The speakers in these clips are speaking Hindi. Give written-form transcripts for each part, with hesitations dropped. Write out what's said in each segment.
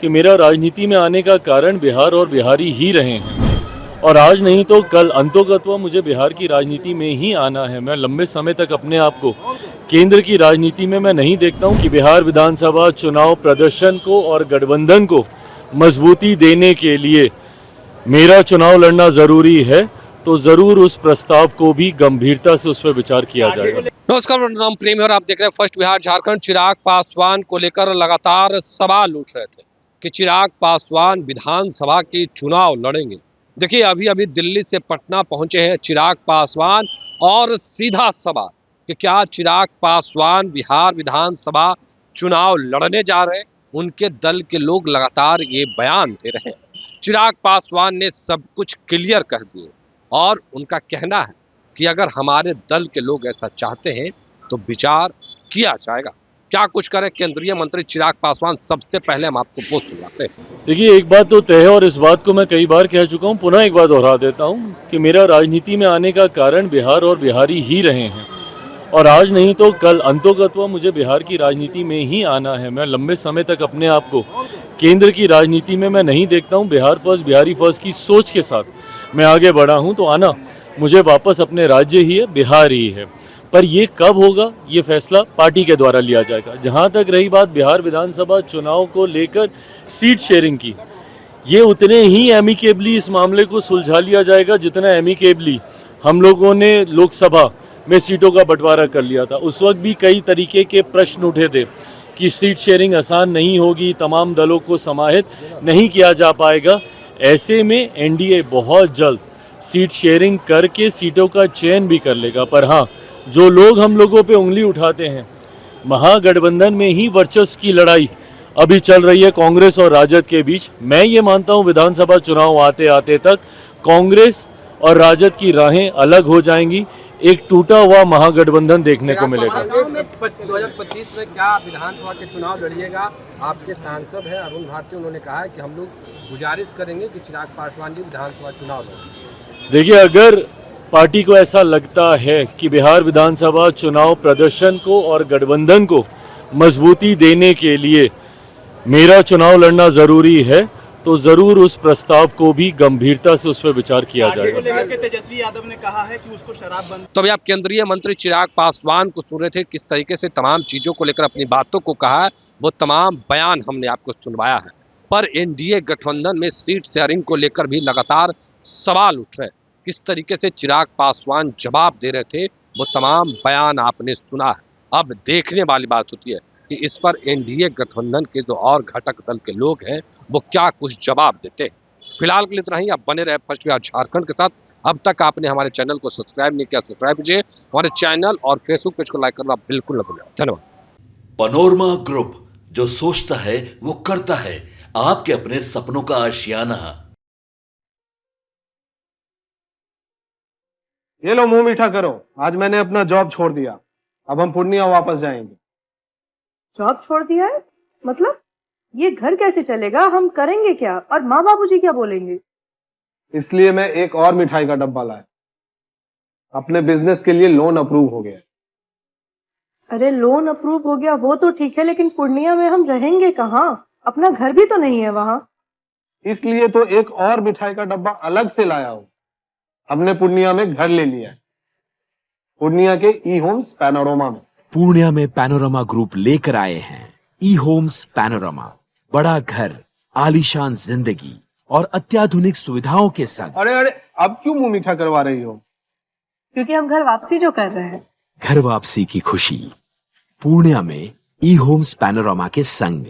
कि मेरा राजनीति में आने का कारण बिहार और बिहारी ही रहे हैं, और आज नहीं तो कल अंतोगत्वा मुझे बिहार की राजनीति में ही आना है। मैं लंबे समय तक अपने आप को केंद्र की राजनीति में मैं नहीं देखता हूं कि बिहार विधानसभा चुनाव प्रदर्शन को और गठबंधन को मजबूती देने के लिए मेरा चुनाव लड़ना ज़रूरी है, तो ज़रूर उस प्रस्ताव को भी गंभीरता से उस पर विचार किया जाएगा। नमस्कार, मेरा नाम प्रेम है और आप देख रहे हैं फर्स्ट बिहार झारखंड। चिराग पासवान को लेकर लगातार सवाल उठ रहे थे कि चिराग पासवान विधानसभा के चुनाव लड़ेंगे। देखिए, अभी दिल्ली से पटना पहुंचे हैं चिराग पासवान, और सीधा सवाल कि क्या चिराग पासवान बिहार विधानसभा चुनाव लड़ने जा रहे हैं। उनके दल के लोग लगातार ये बयान दे रहे हैं। चिराग पासवान ने सब कुछ क्लियर कर दिए और उनका कहना है कि अगर हमारे दल के लोग ऐसा चाहते हैं तो विचार किया जाएगा। क्या कुछ करें केंद्रीय मंत्री चिराग पासवान, सबसे पहले हम आपको वो सुनाते हैं। देखिए, एक बात तो तय है और इस बात को मैं कई बार कह चुका हूं, पुनः एक बार दोहरा देता हूं कि मेरा राजनीति में आने का कारण बिहार और बिहारी ही रहे हैं, और आज नहीं तो कल अंतोगत्वा मुझे बिहार की राजनीति में ही आना है। मैं लंबे समय तक अपने आप को केंद्र की राजनीति में मैं नहीं देखता हूं। बिहार फर्स्ट, बिहारी फर्स्ट की सोच के साथ मैं आगे बढ़ा हूं, तो आना मुझे वापस अपने राज्य ही है, बिहार ही है। पर ये कब होगा, ये फैसला पार्टी के द्वारा लिया जाएगा। जहाँ तक रही बात बिहार विधानसभा चुनाव को लेकर सीट शेयरिंग की, ये उतने ही एमिकेबली इस मामले को सुलझा लिया जाएगा जितना एमिकेबली हम लोगों ने लोकसभा में सीटों का बंटवारा कर लिया था। उस वक्त भी कई तरीके के प्रश्न उठे थे कि सीट शेयरिंग आसान नहीं होगी, तमाम दलों को समाहित नहीं किया जा पाएगा। ऐसे में एनडीए बहुत जल्द सीट शेयरिंग करके सीटों का चयन भी कर लेगा। पर हाँ, जो लोग हम लोगों पे उंगली उठाते हैं, महागठबंधन में ही वर्चस्व की लड़ाई अभी चल रही है कांग्रेस और राजद के बीच। मैं ये मानता हूँ विधानसभा चुनाव आते आते तक कांग्रेस और राजद की राहें अलग हो जाएंगी, एक टूटा हुआ महागठबंधन देखने को मिलेगा। 2025 में क्या विधानसभा के चुनाव लड़िएगा? आपके सांसद हैं अरुण भारती, उन्होंने कहा है कि हम लोग गुजारिश करेंगे कि चिराग पासवान जी विधानसभा चुनाव लड़ें। देखिए, अगर पार्टी को ऐसा लगता है कि बिहार विधानसभा चुनाव प्रदर्शन को और गठबंधन को मजबूती देने के लिए मेरा चुनाव लड़ना ज़रूरी है, तो ज़रूर उस प्रस्ताव को भी गंभीरता से उस पर विचार किया जाएगा। तेजस्वी यादव ने कहा है कि उसको शराब बंद। तो अभी आप केंद्रीय मंत्री चिराग पासवान को सुन रहे थे, किस तरीके से तमाम चीजों को लेकर अपनी बातों को कहा है। वो तमाम बयान हमने आपको सुनवाया है। पर एनडीए गठबंधन में सीट शेयरिंग को लेकर भी लगातार सवाल उठ रहे हैं। किस तरीके से चिराग पासवान जवाब दे रहे थे, वो तमाम बयान आपने सुना है। अब देखने वाली बात होती है कि इस पर एनडीए गठबंधन के जो और घटक दल के लोग हैं वो क्या कुछ जवाब देते हैं। फिलहाल के लिए इतना ही। आप बने रहे फर्स्ट बिहार झारखंड के साथ। अब तक आपने हमारे चैनल को सब्सक्राइब नहीं किया, सब्सक्राइब कीजिए। हमारे चैनल और फेसबुक पेज को लाइक करना बिल्कुल न भूलें। धन्यवाद। पनोरमा ग्रुप, जो सोचता है वो करता है। आपके अपने सपनों का आशियाना। ये लो, मुंह मीठा करो। आज मैंने अपना जॉब छोड़ दिया, अब हम पूर्णिया वापस जाएंगे। जॉब छोड़ दिया है? मतलब ये घर कैसे चलेगा? हम करेंगे क्या? और माँ बाबूजी क्या बोलेंगे? इसलिए मैं एक और मिठाई का डब्बा लाया। अपने बिजनेस के लिए लोन अप्रूव हो गया। अरे, लोन अप्रूव हो गया वो तो ठीक है, लेकिन पूर्णिया में हम रहेंगे कहाँ? अपना घर भी तो नहीं है वहाँ। इसलिए तो एक और मिठाई का डब्बा अलग से लाया हूँ। हमने पूर्णिया में घर ले लिया है, पूर्णिया के ई होम्स पैनोरमा में। पूर्णिया में पैनोरमा ग्रुप लेकर आए हैं ई होम्स पैनोरमा। बड़ा घर, आलीशान जिंदगी और अत्याधुनिक सुविधाओं के संग। अरे, अब क्यों मुंह मीठा करवा रही हो? क्योंकि हम घर वापसी जो कर रहे हैं। घर वापसी की खुशी पूर्णिया में ई होम्स पैनोरमा के संग।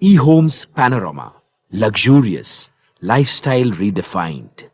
E Homes Panorama, luxurious lifestyle redefined.